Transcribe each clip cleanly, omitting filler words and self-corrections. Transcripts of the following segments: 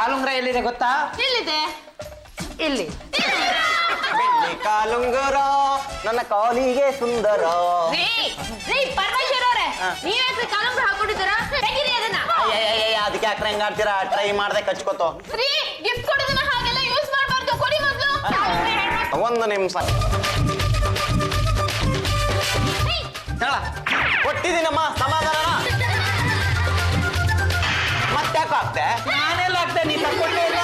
ಕಾಲುಂಗ್ರ ಎಲ್ಲಿದೆ ಗೊತ್ತಾ? ಎಲ್ಲಿದೆ? ಇಲ್ಲಿ. ಬೆಳ್ಳಿ ಕಾಲುಂಗರ ನನ್ನ ಕಾಲಿಗೆ ಸುಂದರ. ರೀ ಪರಮೇಶ್ವರ್ ಅವರೇ, ನೀವೇ ಕಾಲುಂಗ್ರ ಹಾಕೊಂಡಿದ್ದೀರಾ? ತೆಗೀರಿ ಅದನ್ನ. ಅದಕ್ಕೆ ಯಾಕ್ರೆ ಹೆಂಗಾಡ್ತೀರಾ? ಟ್ರೈ ಮಾಡ್ದೆ ಕಚ್ಕೋತೋ. ರೀ ಗಿಫ್ಟ್ ಕೊಡೋದನ್ನ ಹಾಗೆಲ್ಲ ಯೂಸ್ ಮಾಡಬಾರ್ದು. ಕೊಡಿ ಮೊದಲು. ಒಂದು ನಿಮಿಷ ಕೊಟ್ಟಿದ್ದೀನಮ್ಮ, ಸಮಾಧಾನ. ಮತ್ತೆ ಯಾಕೆ ಆಗ್ತೆ? ನಾನೆಲ್ಲ ಆಗ್ತೇ, ನೀ ತಕ್ಕೊಂಡೇ ಇಲ್ಲ.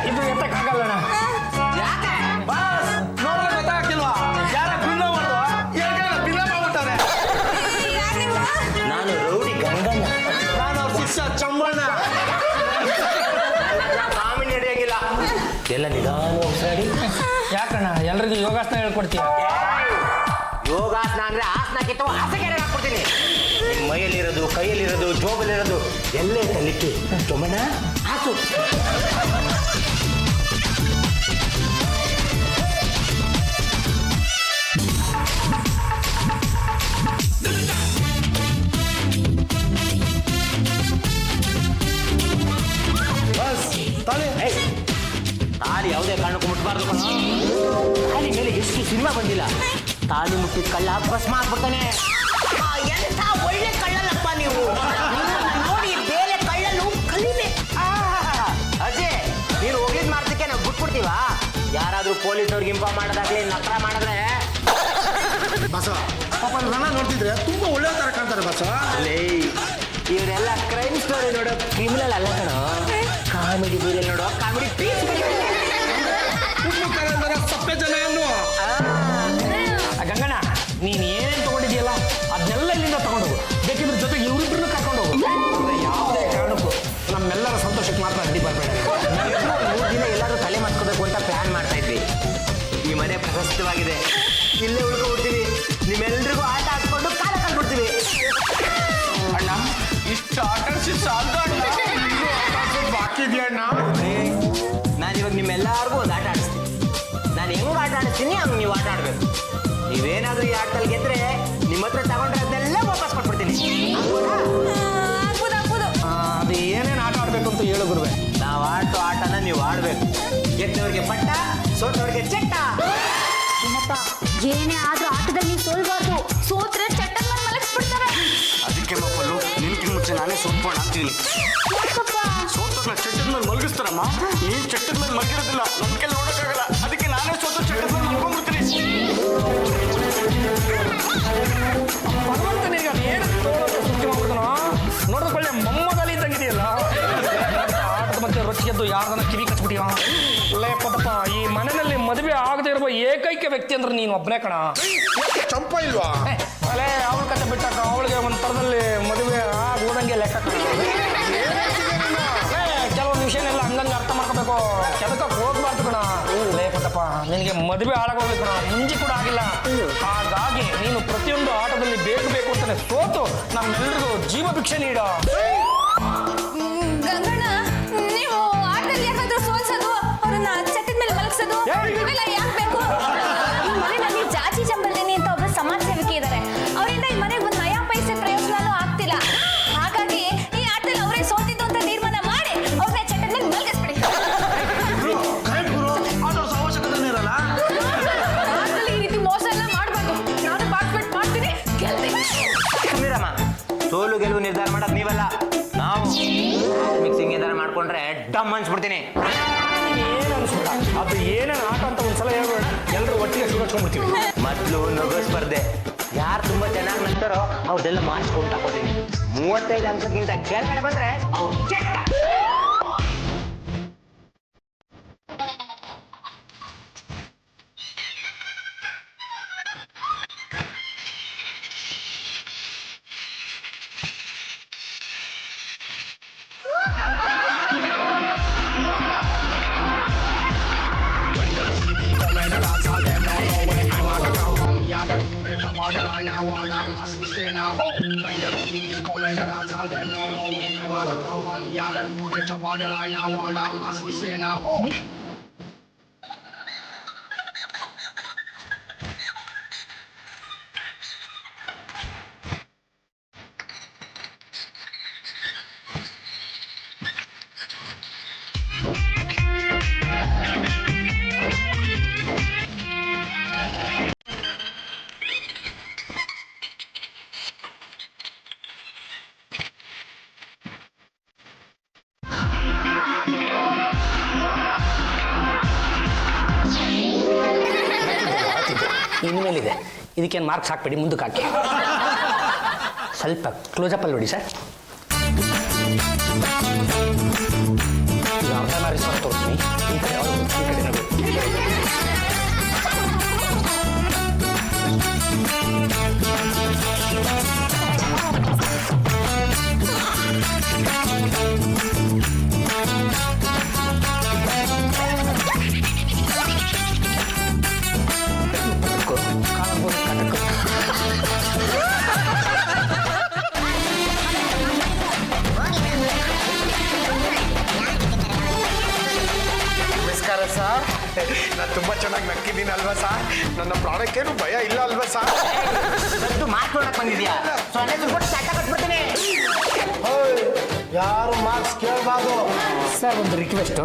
ಇದು ಎತ್ತಕ್ಕಾಗಲ್ಲಣ್ಣ. ನೋಡಿದ್ರೆ ಗೊತ್ತಾಗ್ತಿಲ್ವಾ? ಯಾರ ಭಿನ್ನ ಮಾಡುವ ಭಿನ್ನ ಮಾಡ್ಬಿಟ್ಟಾರೆ. ನಾನು ರೌಡಿ ಗಂಗಣ್ಣ. ನಾನು ಅವ್ರ ಶಿಷ್ಯ ಚಂಬಣ್ಣ. ಕಾಮಿಡಿ ನಡೆಯಾಗಿಲ್ಲ. ಎಲ್ಲ ನಿಧಾನ ಉಸಿರಾಡಿ. ಯಾಕಣ್ಣ ಎಲ್ರಿಗೂ ಯೋಗಾಸನ ಹೇಳ್ಕೊಡ್ತೀಯ? ಯೋಗಾಸನ ಅಂದ್ರೆ ಆಸನಕ್ಕಿಂತ ಆಸೆಗೆ ಹಾಕ್ಬಿಡ್ತೀನಿ. ನಿಮ್ಮ ಮೈಯಲ್ಲಿರೋದು, ಕೈಯಲ್ಲಿರೋದು, ಜೋಬಲ್ಲಿರೋದು ಎಲ್ಲೇ ಕಲಿಕೆ ಚೊಮ್ಮಣ್ಣ ಆಸು. ತಾಳಿ ಯಾವುದೇ ಕಾರಣಕ್ಕೂ ಮುಟ್ಬಾರ್ದು. ತಾಳಿ ಮೇಲೆ ಎಷ್ಟು ಸಿನಿಮಾ ಬಂದಿಲ್ಲ. ತಾಳಿ ಮುಟ್ಟಿದ ಕಳ್ಳ ಭಸ್ಮ ಆಗ್ಬಿಡ್ತಾನೆ. ಎಂತ ಒಳ್ಳೆ ಕಳ್ಳಲ್ಲಪ್ಪ ನೀವು. ನೋಡಿ ಬೇರೆ ಕಳ್ಳಲು ಕಲಿಬೇಕು. ಅಜಯ್, ನೀನು ಹೋಗಿದ್ ಮಾಡ್ದಕ್ಕೆ ನಾವು ಬಿಟ್ಬಿಡ್ತೀವಾ? ಯಾರಾದ್ರೂ ಪೊಲೀಸವ್ರಿಗೆ ಇನ್ಫಾರ್ಮ್ ಮಾಡೋದಾಗ್ಲಿ, ನಕರ ಮಾಡಿದ್ರೆ ಬಸ ಪಾಪ ನನ್ನ ನೋಡ್ತಿದ್ರೆ ತುಂಬಾ ಒಳ್ಳೆ ತರ ಕಾಣ್ತಾರೆ ಬಸ. ಇವರೆಲ್ಲ ಕ್ರೈಮ್ ಸ್ಟೋರಿ ನೋಡೋ ಕ್ರಿಮಿನಲ್ ಅಲ್ಲ ಕಣೋ, ಕಾಮಿಡಿ ಬೀರೆ ನೋಡೋ ಕಾಮಿಡಿ ಪೀಸ್. ಸಪ್ಪೆ ಜನ ಏನು ಗಂಗಣ್ಣ, ನೀನ್ ಏನೇನ್ ತಗೊಂಡಿದ್ಯಲ್ಲ ಅದನ್ನೆಲ್ಲ ಇಲ್ಲಿಂದ ತಗೊಂಡೋಗು. ಬೇಕಿದ್ರೆ ಜೊತೆಗೆ ಇವ್ರಿಬ್ರನ್ನು ಕರ್ಕೊಂಡು ಹೋಗು. ಯಾವುದೇ ಕಾರಣಕ್ಕೂ ನಮ್ಮೆಲ್ಲರ ಸಂತೋಷಕ್ಕೆ ಮಾತ್ರ ಅಡ್ಡಿ ಬರಬೇಡ. 3 ದಿನ ಎಲ್ಲರೂ ತಲೆ ಮಾಡ್ಕೋಬೇಕು ಅಂತ ಪ್ಲಾನ್ ಮಾಡ್ತಾ ಇದ್ವಿ. ಈ ಮನೆ ಪ್ರಶಸ್ತವಾಗಿದೆ, ಇಲ್ಲೇ ಉಳ್ಕೊಬಿಡ್ತೀವಿ. ನಿಮ್ಮೆಲ್ರಿಗೂ ಆಟ ಆಡ್ಕೊಂಡು ಕಾಲ ಕಳ್ಬಿಡ್ತೀವಿ. ಅಣ್ಣ ಇಷ್ಟು ಆಕರ್ಷಿ ಸಾಧ್ಯ ಬಾಕಿ ಇದೆಯಾ ಅಣ್ಣ? ನಾನು ಇವಾಗ ನಿಮ್ಮೆಲ್ಲರಿಗೂ ಒಂದು ಆಟ ಆಡಿಸ್ತೀನಿ. ನಾನು ಹೆಂಗ್ ಆಟ ಆಡಿಸ್ತೀನಿ ಹಂಗೆ ನೀವು ಆಟ ಆಡ್ಬೇಕು. ನೀವೇನಾದ್ರೂ ಈ ಆಟದಲ್ಲಿ ಗೆದ್ರೆ ನಿಮ್ಮ ಹತ್ರ ತಗೊಂಡ್ರೆ ಅದನ್ನೆಲ್ಲ ವಾಪಸ್ ಕೊಟ್ಬಿಡ್ತೀನಿ. ಅದು ಏನೇನು ಆಟ ಆಡ್ಬೇಕು ಅಂತ ಹೇಳು ಗುರುವೆ. ನಾವು ಆಟೋ ಆಟನ ನೀವು ಆಡ್ಬೇಕು. ಗೆದ್ದವ್ರಿಗೆ ಪಟ್ಟ, ಸೋತವ್ರಿಗೆ ಚಟ್ಟ. ಏನೇ ಆದ್ರೂ ಆಟದಲ್ಲಿ ನೀವು ಸೋಲ್ಬಾರ್ದು. ಸೋತ್ರೆ ಚಟ್ಟನ್ನ ಮಲಗಿಸ್ಬಿಡ್ತಾರೆ. ಅದಕ್ಕೆ ಮಕ್ಕಳು ನಿನ್ಕಿನ ಮುಂಚೆ ನಾನೇ ಸೋತ್ಕೊಂಡು ಆಗ್ತೀನಿ. ಸೋತವ್ರನ್ನ ಚಟ್ಟದ ಮೇಲೆ ಮಲಗಿಸ್ತಾರಮ್ಮ. ನೀನ್ ಚಟ್ಟದ ಮೇಲೆ ಮಲಗಿರೋದಿಲ್ಲ, ನನ್ನ ಕೈಲಿ ನೋಡೋಕ್ಕಾಗಲ್ಲ. ಅದಕ್ಕೆ ನಾನೇ ಸೋತ ಚಟ್ಟದ ಮೇಲೆ ಮಲ್ಕೊಂಡ್ಬಿಡ್ತೀನಿ. ಭಗವಂತನಿಗೆ ಅದು ಏನು ಸೃಷ್ಟಿ ಮಾಡ್ಬಿಡ್ತಾನೋ ನೋಡೋದಕ್ಕೆ ಒಳ್ಳೆ ಮೊಮ್ಮದಲ್ಲಿ ಇದ್ದಂಗಿದೆಯಲ್ಲ. ಆಟದ ಮಧ್ಯೆ ರೊಚ್ಚಿಗೆದ್ದು ಯಾರ್ದನ್ನ ಕಿವಿ ಕಚ್ಬಿಟ್ಟಿಯ. ಲೇ ಪಟಪ್ಪ, ಈ ಮನೆಯಲ್ಲಿ ಮದುವೆ ಆಗದೆ ಇರುವ ಏಕೈಕ ವ್ಯಕ್ತಿ ಅಂದ್ರೆ ನೀನು ಒಬ್ಬನೇ ಕಣ. ಚಂಪ ಇಲ್ವಾ? ಅಲ್ಲೇ ಅವಳ ಕತೆ ಬಿಟ್ಟಾಕ ಅವಳಿಗೆ ಒಂದು ಥರದಲ್ಲಿ ಮದುವೆ ಆಗೋದಂಗೆ ಲೆಕ್ಕ ಕಣ. ಕೆಲವೊಂದು ವಿಷಯನೆಲ್ಲ ಹಂಗಂಗೆ ಅರ್ಥ ಮಾಡ್ಕೋಬೇಕು. ಕೆದಕಕ್ಕೆ ಹೋಗ್ಬಾರ್ದು ಕಣ. ಲೇ ಪಟಪ್ಪ, ನಿನಗೆ ಮದುವೆ ಹಾಳಾಗೋಗ್ಬೇಕು ಕಣ. ಮುಂಜಿ ಕೂಡ ಆಗಿಲ್ಲ. ಹಾಗಾಗಿ ನೀನು ಪ್ರತಿಯೊಂದು ಆಟದಲ್ಲಿ ಬೇಕು ಬೇಕು ಅಂತಾನೆ ಸೋತು ನಮ್ಮೆಲ್ರಿಗೂ ಜೀವ ಭಿಕ್ಷೆ ನೀಡ. ಗಂಗಣ್ಣ, ನೀವು ಆಟದಲ್ಲಿ ಯಾಕಾದ್ರೂ ಸೋಲ್ಸೋದು, ಅವ್ರನ್ನ ಚಟ್ಟದ ಮೇಲೆ ಮಲಗಿಸೋದು ಇವೆಲ್ಲ ಯಾಕೆ ಬೇಕು? ಈ ಮನೆಯಲ್ಲಿ ಜಾಜಿ ಜಂಬಲ್ದಿನಿ ಅಂತ ಒಬ್ಬ ಸಮಾಜ ಸೇವಕಿ ಇದ್ದಾರೆ. ಅವರಿಂದ ಈ ಮನೆಗೆ ಒಂದು ನಯಾ ಪೈಸೆ ಪ್ರಯೋಜನನೂ ಆಗ್ತಿಲ್ಲ. ಹಾಗಾಗಿ ಈ ಆಟದಲ್ಲಿ ಅವರೇ ಸೋತಿದ್ದು ಅಂತ ತೀರ್ಮಾನ ಮಾಡಿ ಅವ್ರನ್ನ ಚಟ್ಟದ ಮೇಲೆ ಮಲಗಿಸ್ಬಿಡಿ. ಅವಶ್ಯಕತೆ ಇರಲ್ಲ. ಆಟದಲ್ಲಿ ಈ ರೀತಿ ಮೋಸ ಎಲ್ಲ ಮಾಡಬಾರ್ದು. ನಾನು ಪಾರ್ಟಿಸಿಪೇಟ್ ಮಾಡ್ತೀನಿ, ಗೆಲ್ತೀನಿ. ಸುಮ್ಮನಿರಮ್ಮ, ಸೋಲು ಗೆಲುವು ನಿರ್ಧಾರ ಮಾಡೋದು ನೀವಲ್ಲ, ನಾವು. ಮಿಕ್ಸಿಂಗ್ ಏನಾರ ಮಾಡ್ಕೊಂಡ್ರೆ ಡಮ್ ಅನ್ಸ್ಬಿಡ್ತೀನಿ. ಏನು ಅನ್ಸ್ಬಿಡ. ಅದು ಏನೇನು ಆಟ ಅಂತ ಒಂದ್ಸಲ ಹೇಳ್ಬೇಡ, ಎಲ್ಲರೂ ಒಟ್ಟಿಗೆ ಸುರಕ್ಷಿಸ್ಕೊಂಡ್ಬಿಡ್ತೀವಿ. ಮೊದಲು ನಗು ಸ್ಪರ್ಧೆ. ಯಾರು ತುಂಬಾ ಚೆನ್ನಾಗಿ ನಗ್ತಾರೋ ಅವ್ರದ್ದೆಲ್ಲ ಮಾರ್ಕ್ಸ್ ಹಾಕೋತೀನಿ. 35 ಅಂಕಕ್ಕಿಂತ ಕೆಳಗಡೆ ಬಂದ್ರೆ ಅವ್ರು ಚೆಟ್ಟ. ಇನ್ಮೇಲಿದೆ ಇದಕ್ಕೇನು ಮಾರ್ಕ್ಸ್ ಹಾಕ್ಬೇಡಿ ಮುಂದಕ್ಕೆ ಹಾಕಿ ಸ್ವಲ್ಪ ಕ್ಲೋಸಪ್ಪಲ್ಲಿ ನೋಡಿ ಸರ್ ಈಗ ಅರ್ಧ ಮಾರಿ ಸರ್ ತೋರಿಸ್ತೀನಿ ಈ ಕಡೆ ಯಾವ್ದು? ಈ ಕಡೆ ನೋಡಿ ನಮಸ್ಕಾರ ಸರ್. ನಾನು ತುಂಬಾ ಚೆನ್ನಾಗಿ ನಕ್ಕಿದ್ದೀನಿ ಅಲ್ವಾ ಸರ್? ನನ್ನ ಪ್ರಾಣಕ್ಕೇನು ಭಯ ಇಲ್ಲ ಅಲ್ವಾ ಸರ್? ದೊಡ್ಡ ಮಾರ್ಕ್ ನೋಡಕ್ ಬಂದಿದ್ಯಾ? ಸೊನ್ನೆ ದುಡ್ಡು ಚಟ ಕಟ್ಬಿಡ್ತೀನಿ. ಯಾರು ಮಾರ್ಕ್ಸ್ ಕೇಳಬಾರ್ದು ಸರ್. ಒಂದು ರಿಕ್ವೆಸ್ಟು,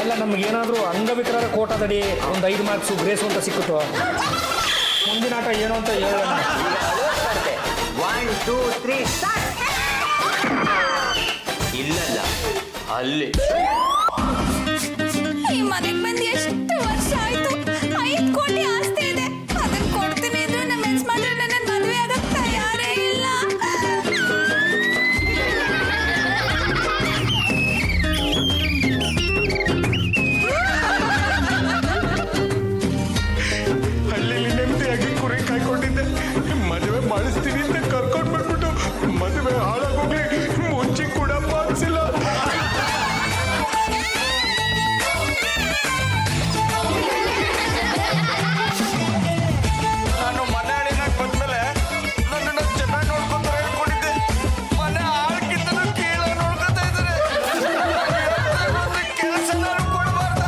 ಎಲ್ಲ ನಮಗೇನಾದರೂ ಅಂಗವಿಕಲರ ಕೋಟಾದಡಿ ಒಂದು 5 ಮಾರ್ಕ್ಸು ಗ್ರೇಸು ಅಂತ ಸಿಕ್ಕುತ್ತೋ ಮುಂದಿನ ಆಟ ಏನು ಅಂತ ಹೇಳೋಣ. 1 2 3 ಸ್ಟಾರ್ಟ್. ಇಲ್ಲಲ್ಲ ಅಲ್ಲಿ ಈ ಮನೆಗೆ ಬಂದು ಎಷ್ಟು ವರ್ಷ ಆಯ್ತು. 5 ಕೋಟಿ ಆಸ್ತಿ ಇದೆ. ಅದನ್ನ ಕೊಡ್ತೀನಿ ಅಂದ್ರೆ ನಮ್ಮ ಯಜಮಾನ್ರು ನನ್ನ ಮದುವೆ ಆಗಕ್ಕೆ ತಯಾರೇ ಇಲ್ಲ. ಹಳ್ಳಿಲಿ ನೆಮ್ಮದಿಯಾಗಿ ಕುರಿ ಕಾಯ್ಕೊಂಡಿದ್ದೆ. ಮದುವೆ ಮಾಡಿಸ್ತೀನಿ ಅಂತ ಕರ್ಕೊಂಡು ಬಂದ್ಬಿಟ್ಟು ಮದುವೆ ಹಾಳಾಗೋಗ್ಲಿ ಮುಂಚೆ ಕೂಡ ಮಾಡಿಸಿಲ್ಲ. ನಾನು ಮನೆ ಅಳಿನಾಗ ಬಂದ್ಮೇಲೆ ನನ್ನನ್ನು ಚೆನ್ನಾಗಿ ನೋಡ್ಕೊಂತಾರೆ ಹೇಳ್ಕೊಂಡಿದ್ದೆ. ಮನೆ ಆಳ್ಕಿಂತಲೂ ಕೀಳ ನೋಡ್ಕೊತಾ ಇದ್ದಾರೆ. ಕೆಲಸ ನಾನು ಕೊಡಬಾರ್ದ?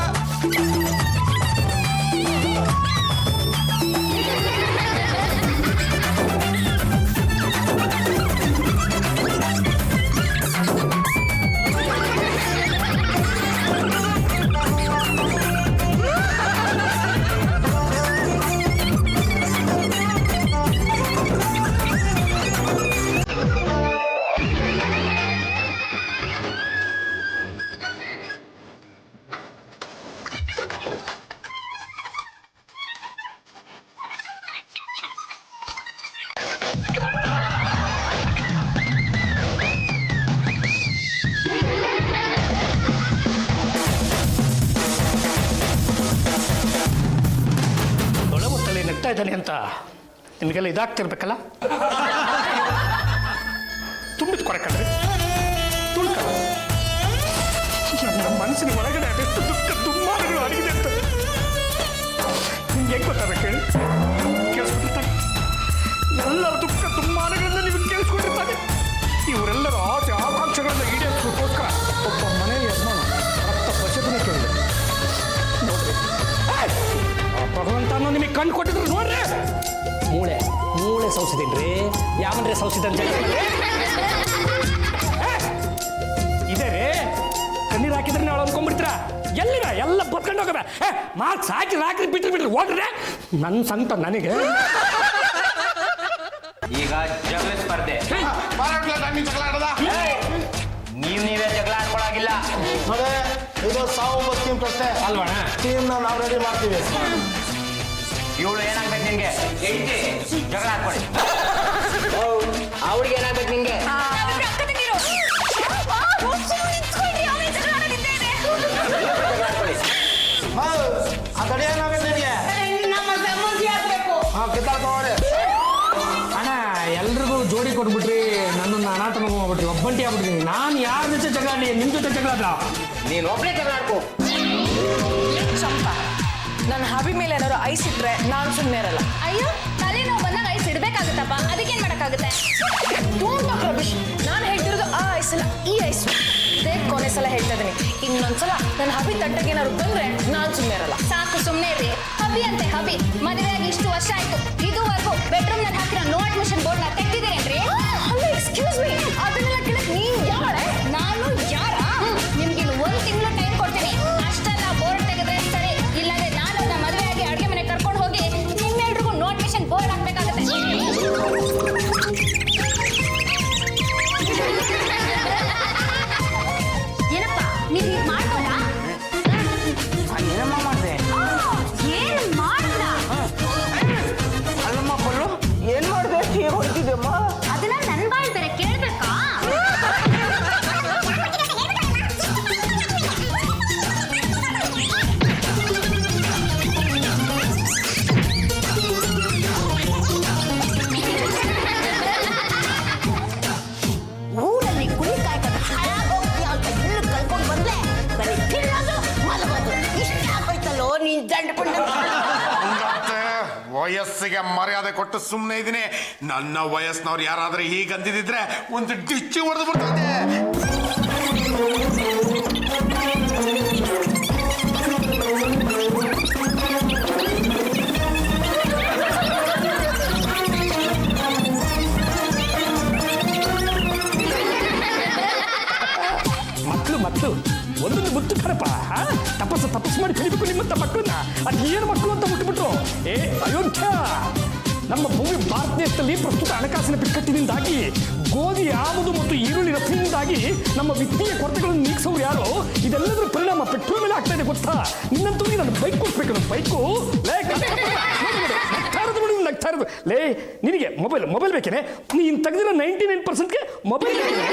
ಒಳಗೊತ್ತಲ್ಲಿ ನಗ್ತಾ ಇದ್ದಾನೆ ಅಂತ ನಿಮಗೆಲ್ಲ ಇದಾಗ್ತಿರ್ಬೇಕಲ್ಲ. ತುಂಬಿದ ಕೊರಕಂದ್ರೆ ತುಳ್ಕ ನನ್ನ ಮನಸ್ಸಿನ ಒಳಗಡೆ ಅದೆಷ್ಟು ದುಃಖ ದುಮ್ಮಾನಗಳು ಅಡಗಿದೆ ಅಂತ ನಿಮ್ಗೆ ಹೆಂಗೆ ಗೊತ್ತಾಗಬೇಕು ಹೇಳಿ? ಕೇಳಿಸ್ಕೊಂಡಿರ್ತಾನೆ. ಎಲ್ಲರ ದುಃಖ ದುಮ್ಮಾನಗಳನ್ನ ನೀವು ಕೇಳಿಸ್ಕೊಂಡಿರ್ತಾನೆ. ಇವರೆಲ್ಲರ ಆಸೆ ಆಕಾಂಕ್ಷೆಗಳನ್ನ ಈಡೇರಿಸೋಕ್ಕೋಸ್ಕರ ಒಬ್ಬ ಮನೆಯ ಯಜಮಾನ ರಕ್ತ ಬಚತನೆ ಕೇಳಿದೆ. ನೋಡ್ರಿ, ಆ ಭಗವಂತ ಅನ್ನೋ ನಿಮಗೆ ಕಣ್ಣು ಕೊಟ್ಟಿದ್ರು ನೋಡ್ರಿ. ಮೂಳೆ ಮೂಳೆ ಸೌಸಿದೇನ್ರಿ? ಯಾವನ್ರಿ ಸೌಸಿದ ಅಂತ ಇದೆ ರೀ. ಕಣ್ಣೀರು ಹಾಕಿದ್ರೆ ನಾವು ಅಂದ್ಕೊಂಡ್ಬಿಡ್ತೀರಾ? ಎಲ್ಲಿರ ಎಲ್ಲ ಬತ್ಕೊಂಡು ಹೋಗದ. ಮಾರ್ಕ್ಸ್ ಹಾಕ್ರಿ ಬಿಟ್ರಿ ಓಡ್ರೆ ನನ್ನ ಸಂತ ನನಗೆ. ಈಗ ಜಗಳ ಸ್ಪರ್ಧೆ. ನೀವೇ ಜಗಳ ಆಡ್ಕೊಳಾಗಿಲ್ಲ. ಅದೇ ಇದು ಸಾವು ಬಸ್ತೀವಿ ಪ್ರಶ್ನೆ ಅಲ್ವಣ? ಟೀಮ್ನ ನಾವು ರೆಡಿ ಮಾಡ್ತೀವಿ. ಇವಳು ಏನಾಗ್ಬೇಕು ನಿನ್ಗೆ? ಜಗಳ ಆಡ್ಕೊಳ್ಳಿ. ಅವ್ರಿಗೆ ಏನಾಗ್ಬೇಕು ನಿಂಗೆ? ನಾವಿಬ್ರು ಅಕ್ಕ ತಂಗಿರು. ನಿಂತ್ಕೊಳ್ರಿ, ಅವ್ನಿಗೆ ಜಗಳ ಆಡೋದಿದ್ದೇನೆ. ಆ ಕಡೆ ಏನಾಗುತ್ತೆ ನಿಮಗೆ? ಹಾಂ ಕಿತ್ತಾಡ್ಕೊಳ್ಳಿ. ಅಣ್ಣ ಎಲ್ರಿಗೂ ಜೋಡಿ ಕೊಟ್ಬಿಟ್ರಿ, ನನ್ನನ್ನು ಅನಾಥ ಮಗು ಮಾಡ್ಬಿಟ್ರಿ, ಒಬ್ಬಂಟಿ ಆಗ್ಬಿಟ್ರಿ. ನಾನು ಯಾರ ಜೊತೆ ಜಗಳ ಆಡಿ? ನಿಮ್ಮ ಜೊತೆ ಜಗಳ ಆಡ? ನೀನು ಒಬ್ಬನೇ ಜಗಳ ಆಡ್ಕೋ. ಚಂಪಾ, ನನ್ನ ಹಬಿ ಮೇಲೆ ಏನಾದ್ರು ಐಸ್ ಇಟ್ರೆ ನಾನು ಸುಮ್ಮನೆ ಇರಲ್ಲ. ಅಯ್ಯೋ, ತಲೆನೋವು ಬಂದಾಗ ಐಸ್ ಇಡ್ಬೇಕು ಆಗುತ್ತೆ. Don't talk rubbish. ನಾನು ಹೇಳ್ತಿರೋದು ಆ ಐಸಲ್ಲ ಈ ಐಸು. ಇದೇ ಕೊನೆ ಸಲ ಹೇಳ್ತಾ ಇದೀನಿ. ಇನ್ನೊಂದ್ಸಲ ನನ್ನ ಹಬಿ ತಟ್ಟಗೆ ಏನಾದ್ರು ಬಂದ್ರೆ ನಾನು ಸುಮ್ಮನೆ ಇರಲ್ಲ. ಸಾಕು ಸುಮ್ಮನೆ ಇರ್ರಿ. ಹಬಿ ಅಂತೆ ಹಬಿ. ಮದುವೆಯಾಗಿ ಇಷ್ಟು ವರ್ಷ ಆಯ್ತು, ಇದುವರೆಗೂ ಬೆಡ್ರೂಮ್ ನಲ್ಲಿ ಹಾಕಿರೋ ನೋ ಅಡ್ಮಿಷನ್ ಬೋರ್ಡ್ ನ ತೆಗ್ದಿದ್ದೀರೇನ್ರಿ? ಅಲ್ಲ ಎಕ್ಸ್ಕ್ಯೂಸ್ ಮೀ, ಅದನ್ನೆಲ್ಲ ಕೇಳಕ್ ನೀನ್ ಯಾವಳೆ? ನಾನು ಯಾರ? ನಿಮ್ಗೆ 1 ತಿಂಗಳು ಟೈಮ್ ಕೊಡ್ತೀನಿ. ಅಷ್ಟೆಲ್ಲ ಬೋರ್ಡ್ ತೆಗೆದ್ರೆ ಸರಿ, ಇಲ್ಲಾಂದ್ರೆ ನಾನು ನಮ್ಮ ಮದುವೆಯಾಗಿ ಅಡುಗೆ ಮನೆ ಕರ್ಕೊಂಡು ಹೋಗಿ ನಿಮ್ಮೆಲ್ರಿಗೂ ನೋ ಅಡ್ಮಿಷನ್ ಬೋರ್ಡ್ ಹಾಕ್ಬೇಕಾಗತ್ತೆ. ಏನಪ್ಪ ನೀವು ಹೀಗೆ ಮಾಡ್ಬೋದಾ? ಏನಮ್ಮ ಮಾಡಿದೆ? ಏನ್ ಮಾಡ್ದ? ಅಲ್ಲಮ್ಮ ಪಲ್ಲು ಏನ್ ಮಾಡಿದೆ? ಹೇಗೆ ಹೊಡ್ತಿದ್ದೆಮ್ಮ? ಅದನ್ನ ನನ್ ಬಾಯ್ ಬೇರೆ ಕೇಳ್ಬೇಕಾ? ಊರಲ್ಲಿ ಕುಳಿ ಕಾಯ್ಕೊಂಡು ಹಾಳಾಗೋಗ್ತೀಯ ಅಂತ ಇನ್ನು ಕಲ್ಕೊಂಡು ಬಂದ್ರೆ ಬರೀ ತಿನ್ನೋದು ಮಲಗೋದು ಇಷ್ಟ ಆಗೋಯ್ತಲ್ಲೋ ನೀನ್ ದಂಡ್ಕೊಂಡು. ಮತ್ತೆ ವಯಸ್ಸಿಗೆ ಮರ್ಯಾದೆ ಕೊಟ್ಟು ಸುಮ್ಮನೆ ಇದೀನಿ. ನನ್ನ ವಯಸ್ಸಿನವ್ರು ಯಾರಾದ್ರೂ ಹೀಗಂದಿದ್ರೆ ಒಂದು ಡಿಚ್ಚಿ ಹೊಡೆದು ಬಿಡ್ತದೆ. ಮಕ್ಕಳು ಒಂದೊಂದು ಮುತ್ತು ಕಣಪ್ಪ. ತಪಸ್ಸು ಮಾಡಿ ಕಲಿಬೇಕು ನಿಮ್ಮಂತ ಮಕ್ಕಳನ್ನ. ಅದು ಏನು ಮಕ್ಕಳು ಅಂತ ಬಿಟ್ಬಿಟ್ರು. ಅಯೋಧ್ಯ, ನಮ್ಮ ಭೂಮಿ ಭಾರತ ದೇಶದಲ್ಲಿ ಪ್ರಸ್ತುತ ಹಣಕಾಸಿನ ಬಿಕ್ಕಟ್ಟಿನಿಂದಾಗಿ ಗೋಧಿ ಆಮದು ಮತ್ತು ಈರುಳ್ಳಿ ರಫ್ತಿನಿಂದಾಗಿ ನಮ್ಮ ವಿತ್ತೀಯ ಕೊರತೆಗಳನ್ನು ನೀಗಿಸೋರು ಯಾರು? ಇದೆಲ್ಲದರ ಪರಿಣಾಮ ಪೆಟ್ರೋಲ್ ಮೇಲೆ ಆಗ್ತಾ ಇದೆ ಗೊತ್ತಾ? ನಿನ್ನಂತವ್ರಿಗೆ ನಾನು ಬೈಕ್ ಕೊಡ್ಬೇಕು. ನನ್ನ ಬೈಕು ನಗ್ತಾ ಇರೋದು. ಲೇ ನಿನಗೆ ಮೊಬೈಲ್ ಬೇಕೇನೆ? ನೀನು ತೆಗೆದಿರೋ 99%ಗೆ ಮೊಬೈಲ್ ಬೇಕೇನೆ?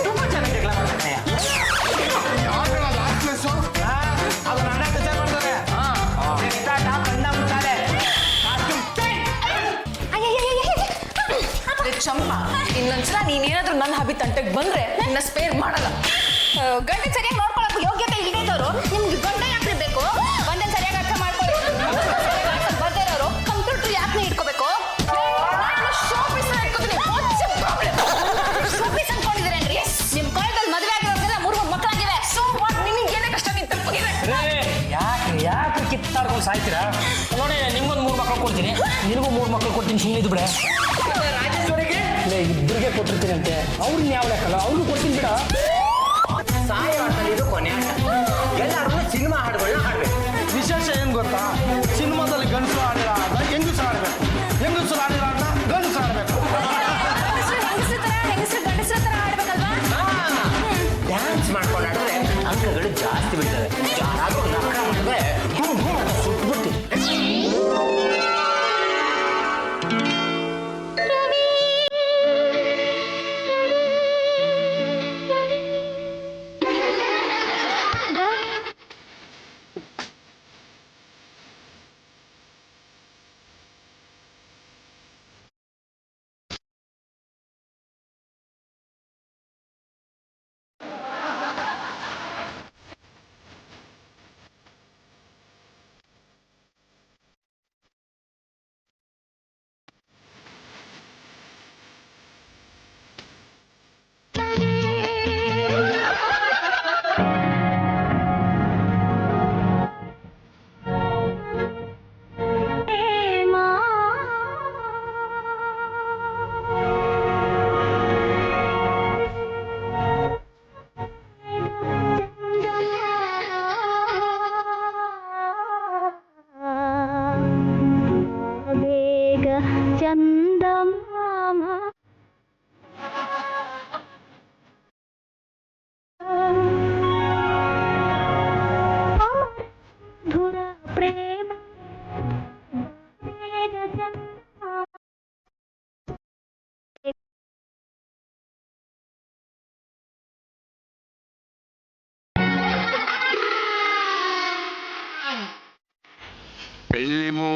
ತುಂಬಾ ಚೆನ್ನಾಗಿ ಡೆಕ್ಲಾ ಮಾಡ್ತಾನೆ. ಅದು ನನ್ನ ವಿಚಾರ ಮಾಡ್ತಾರೆ. ಚಂಪ, ಇನ್ನೊಂದ್ಸಲ ನೀನೇನಾದ್ರೂ ನನ್ನ ಹಬಿ ತಂಟೆಗೆ ಬಂದ್ರೆ ನಿನ್ನ ಸ್ಪೇರ್ ಮಾಡಲ್ಲ. ಗಂಡ ಸರಿಯಾಗಿ ನೋಡ್ಕೊಳಕ್ ಯೋಗ್ಯತೆ ಇಲ್ದೇದವರು ನಿಮ್ಗೆ ಗಂಡ ಯಾಕೆ ಬೇಕು? ಗಂಡನ್ ಸರಿಯಾಗಿ ಅರ್ಥ ಮಾಡ್ಕೊಳ್ಳಿ. ಬರ್ದೇ ಇರೋರು ಕಂಪ್ಯೂಟರ್ ಯಾಕೆ ಇಟ್ಕೋಬೇಕು? ಶೋಪೀಸ್ ಅನ್ಕೊಂಡಿದ್ದೀರೇನ್ರಿ? ನಿಮ್ ಕಾಲದಲ್ಲಿ ಮದುವೆ ಆಗಿರೋದ್ರಿಂದ 3 ಮಕ್ಕಳಾಗಿವೆ. So what? ನಿನಗೆ ಏನೇ ಕಷ್ಟ ನೀನ್ ತಪ್ಪಿದೆ. ಯಾಕೆ ಕಿತ್ತಾಡ್ಕೊಂಡು ಸಾಯ್ತೀರಾ? ನೋಡಿ, ನಿಮ್ಗೊಂದು 3 ಮಕ್ಕಳು ಕೊಡ್ತೀನಿ, ನಿನಗೂ 3 ಮಕ್ಕಳು ಕೊಡ್ತೀನಿ. ಸುಮ್ಮನೆ ಇದು ಬಿಡ. ರಾಜೇಶ್ವರಿಗೆ ಇಬ್ಬರಿಗೆ ಕೊಟ್ಟಿರ್ತೀನಿ ಅಂತೆ. ಅವ್ರನ್ನ ಯಾವ ಲೆಕ್ಕಲ್ಲ, ಅವ್ರಿಗೂ ಕೊಡ್ತೀನಿ ಬಿಡ. ಸಾಯವಾಟಲ್ಲಿ ಇದು ಕೊನೆ ಆಟ. ಎಲ್ಲರೂ ಸಿನಿಮಾ ಹಾಡುಗಳನ್ನ ಹಾಡ್ಬೇಕು. ವಿಶೇಷ ಏನ್ ಗೊತ್ತಾ? ಸಿನಿಮಾದಲ್ಲಿ ಗಂಡಸರು ಆಡಿರೋ ಆಟ ಹೆಂಗಸರು ಆಡ್ಬೇಕು, ಹೆಂಗಸರು ಆಡಿರೋ ಆಟ ಗಂಡಸರು ಆಡ್ಬೇಕು. ಹೆಂಗಸ್ರು ಗಂಡಸ್ರ ತರ ಆಡ್ಬೇಕಲ್ವಾ? ಡ್ಯಾನ್ಸ್ ಮಾಡ್ಕೊಂಡು ಆಡಿದ್ರೆ ಅಂಕಗಳು ಜಾಸ್ತಿ ಬೀಳ್ತವೆ. ಯಾರಾದ್ರೂ ನಕ್ಕ ಮಾಡಿದ್ರೆ ಸುಟ್ಬಿಡ್ತೀನಿ. Primo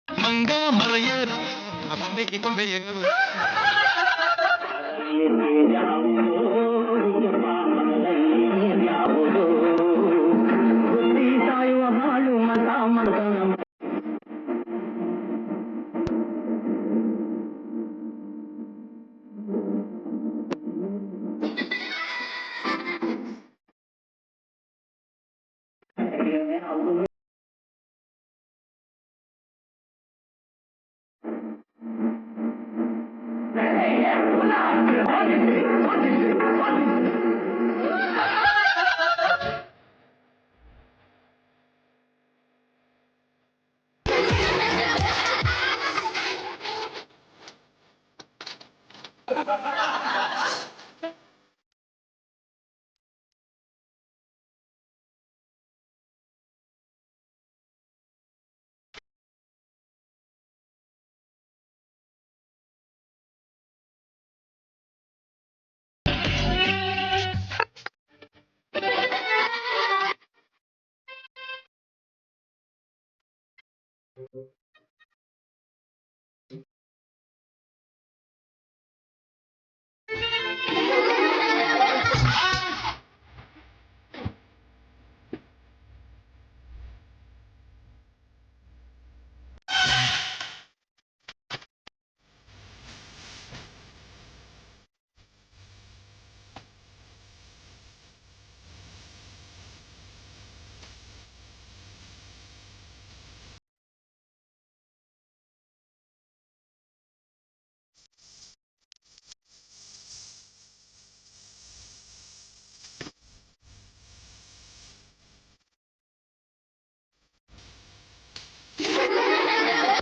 ಮಂಗ ಮರೆಯರ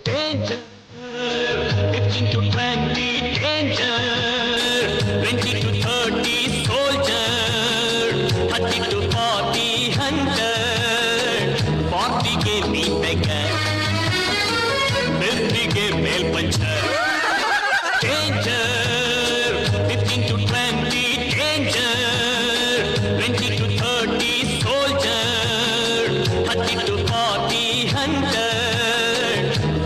danger, 15 to 20 danger, 20 to 30 soldier, 30 to 40 hunter, 40 ಗೆ ನೀ beggar, 50 ಗೆ ಮೇಲ್ puncture. Danger, 15 to 20 danger, 20 to 30 soldier, 30 to 40 hunter,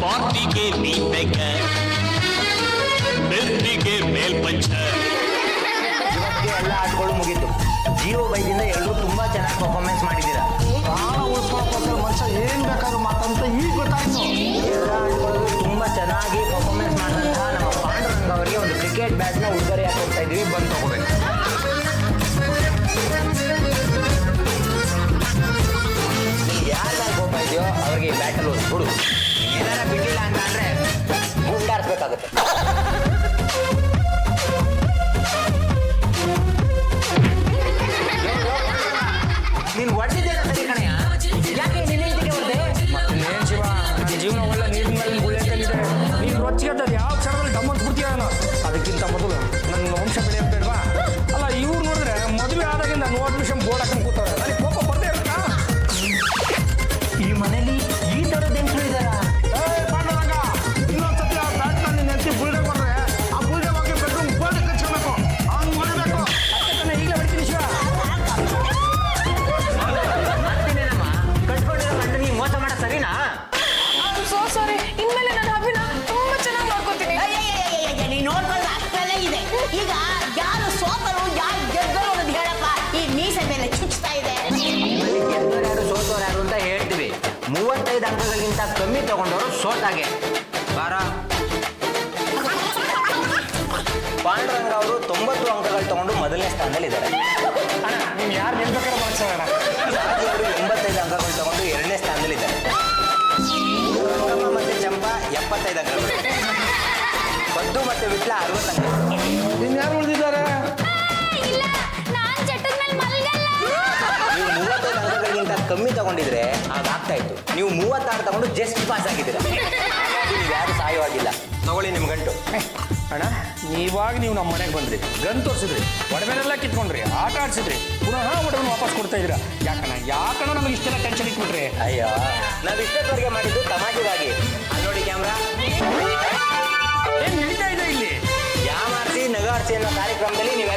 40 ಗೆ ನೀ beggar, 50 ಗೆ ಮೇಲ್ ಪಂಚರ್. ಇವತ್ತಿಗೆ ಎಲ್ಲ ಆಟಗಳು ಮುಗೀತು. ಜಿಯೋ ಬೈದಿಂದ ಎಲ್ಲರೂ ತುಂಬಾ ಚೆನ್ನಾಗಿ ಪರ್ಫಾರ್ಮೆನ್ಸ್ ಮಾಡಿದ್ದೀರಾ. ಪ್ರಾಣ ಉಳಿಸ್ಕೊಳ್ಳೋಕ್ಕೋಸ್ಕರ ಮನುಷ್ಯ ಏನ್ ಬೇಕಾದ್ರೂ ಮಾತಂತ ಈಗ ಗೊತ್ತಾಯ್ತು. ಎಲ್ಲ ಆಟಗಳು ತುಂಬಾ ಚೆನ್ನಾಗಿ ಪರ್ಫಾರ್ಮೆನ್ಸ್ ಮಾಡಿದಂತಹ ನಮ್ಮ ಪಾಂಡುರಂಗ ಅವರಿಗೆ ಒಂದು ಕ್ರಿಕೆಟ್ ಬ್ಯಾಟ್ ನ ಉಡುಗೊರೆಯಾಗಿ ಕೊಡ್ತಾ ಇದೀವಿ, ಬಂದು ತಗೋಬೇಕು. ಯಾರ್ಯಾರು ಕೋಪ ಇದೆಯೋ ಅವ್ರಿಗೆ ಬ್ಯಾಟಲ್ ಒಂದು ಕೊಡು. ಏನಾರ ಬಿಟ್ಟಿಲ್ಲ ಅಂತ ಅಂದ್ರೆ ಗುಂಡಾರಿಸ್ಬೇಕಾಗುತ್ತೆ. ನೀನು ಹೊಡೆದಿದ್ದೇನೆ ಸರಿ ಕಣಯ್ಯ, ಯಾಕೆ ನಿನ್ನ ಇಂಟಿಗೆ ಹೊಡೆದೆ? ಏನ್ ಶಿವ, ನನ್ನ ಜೀವನ ಒಳ್ಳೆ ನೀರಿನ ಮೇಲೆ ಗುಳಿಯಂತಲ್ಲಿದೆ. ನೀನು ರೊಚ್ಚಿಗೆದ್ದದು ಯಾವ ಕ್ಷಣದಲ್ಲಿ ಡಮ್ಮಂತ ಬಿಡ್ತೀಯ ನಾನು. ಅದಕ್ಕಿಂತ ಮೊದಲು ನನ್ನ ವಂಶ ಬೆಳೆಯೋದು ಬೇಡವಾ? ಅಲ್ಲ, ಇವ್ರು ನೋಡಿದ್ರೆ ಮದುವೆ ಆದಾಗಿಂದ 30 ನಿಮಿಷ ಬೋರ್ಡ್ ಹಾಕೊಂಡು ಕೂತವ್ರೆ. ನನಗೆ ಕೋಪ ಬರ್ದೇ ಇರುತ್ತಾ? ಈ ಮನೇಲಿ ಈ ಥರದ ಹೆಂಗಸರು ಇದ್ದಾರಾ? ಪಾಂಡುರಂಗ, ಇನ್ನೊಂದ್ಸತಿ ಆ ಬ್ಯಾಟ್ನ ನಿನ್ನ ಹೆಂಡತಿ ಬುಲ್ಡೆ ಕೊಡ್ರೆ ಆ ಬುಲ್ಡೆ ಹೋಗಿ ಬೆಡ್ರೂಮ್ ಬೋರ್ಡ್ ಕಚ್ಕೋಬೇಕು. ಹಂಗ್ ಮಾಡಬೇಕು. ಈಗಲೇ ಬಿಡ್ತೀನಿ ಶಿವ. ಮತ್ತೇನೇನಮ್ಮ, ಕಟ್ಕೊಂಡಿರೋ ಗಂಡನಿಗೆ ಮೋಸ ಮಾಡೋದು ಸರಿನಾ? So sorry. ಇನ್ಮೇಲೆ ನನ್ನ ಹಬ್ಬಿನ ತುಂಬಾ ಚೆನ್ನಾಗಿ ನೋಡ್ಕೊತೀನಿ. ನೀನ್ ನೋಡ್ಕೊಳ್ಳೋದು ಅಷ್ಟರಲ್ಲೇ ಇದೆ. ಈಗ ಯಾರು ಸೋತರು ಯಾರು ಗೆದ್ದರು ಅನ್ನೋದು ಹೇಳಪ್ಪ. ಈ ಮೀಸೆ ಮೇಲೆ ಚುಚ್ತಾ ಇದೆ. ನಿಮ್ಮಲ್ಲಿ ಗೆದ್ದವರು ಯಾರು ಸೋತವ್ರು ಯಾರು ಅಂತ ಹೇಳ್ತೀವಿ. 35 ಅಂಕಗಳಿಗಿಂತ ಕಮ್ಮಿ ತಗೊಂಡವರು ಸೋತಾಗೆ. ಬಾರ. ಪಾಂಡುರಂಗ ಅವರು 90 ಅಂಕಗಳು ತಗೊಂಡು ಮೊದಲನೇ ಸ್ಥಾನದಲ್ಲಿದ್ದಾರೆ. ಅಣ್ಣ, ನೀನು ಯಾರು ಗೆಲ್ಬೇಕಾದ್ರೆ ಮಾಡ್ಸೋಣ. ರಾಜಿ ಅವರು 85 ಅಂಕಗಳು ತಗೊಂಡು 2ನೇ ಸ್ಥಾನದಲ್ಲಿದ್ದಾರೆ. ಗಂಗಮ್ಮ ಮತ್ತೆ ಚಂಪಾ 75 ಅಂಕಗಳು, ಪದ್ದು ಮತ್ತೆ ವಿಟ್ಲ 60 ಅಂಕಗಳು. ಇನ್ಯಾರು ಉಳಿದಿದ್ದಾರೆ? ಇಲ್ಲ, ನಾನ್ ಚಟ್ಟದ ಮೇಲೆ ಮಲ್ಗಲ್ಲ. ನೀವು 35 ಅಂಕಗಳಿಗಿಂತ ಕಮ್ಮಿ ತಗೊಂಡಿದ್ರೆ ಆಗ್ತಾ ಇತ್ತು. ನೀವು 36 ತಗೊಂಡು ಜಸ್ಟ್ ಪಾಸ್ ಆಗಿದ್ದೀರಾ. ಹಾಗಾಗಿ ನೀವು ಯಾರು ಸಾಯವಾಗಿಲ್ಲ. ತಗೊಳ್ಳಿ ನಿಮ್ಮ ಗಂಟು. ಅಣ್ಣ ಇವಾಗ ನೀವು ನಮ್ಮ ಮನೆಗೆ ಬಂದ್ರಿ, ಗನ್ ತೋರಿಸಿದ್ರಿ, ಒಡವೆನೆಲ್ಲ ಕಿತ್ಕೊಂಡ್ರಿ, ಆಟ ಆಡ್ಸಿದ್ರಿ, ಪುನಃ ಒಡವೆನ ವಾಪಸ್ ಕೊಡ್ತಾ ಇದ್ದೀರಾ. ಯಾಕಣ್ಣ ನಮಗೆ ಇಷ್ಟೆಲ್ಲ ಟೆನ್ಷನ್ ಇಟ್ಬಿಟ್ರಿ? ಅಯ್ಯೋ, ನಾವು ಇಷ್ಟೊತ್ತವರೆಗೆ ಮಾಡಿದ್ದು ತಮಾಷೆಗಾಗಿ. ಅಲ್ಲಿ ನೋಡಿ ಕ್ಯಾಮ್ರಾ, ಏನ್ ನಡೀತಾ ಇದೆ ಇಲ್ಲಿ? ಯಾಮಾರಿಸಿ ನಗಾರಿಸಿ ಅನ್ನೋ ಕಾರ್ಯಕ್ರಮದಲ್ಲಿ ನೀವು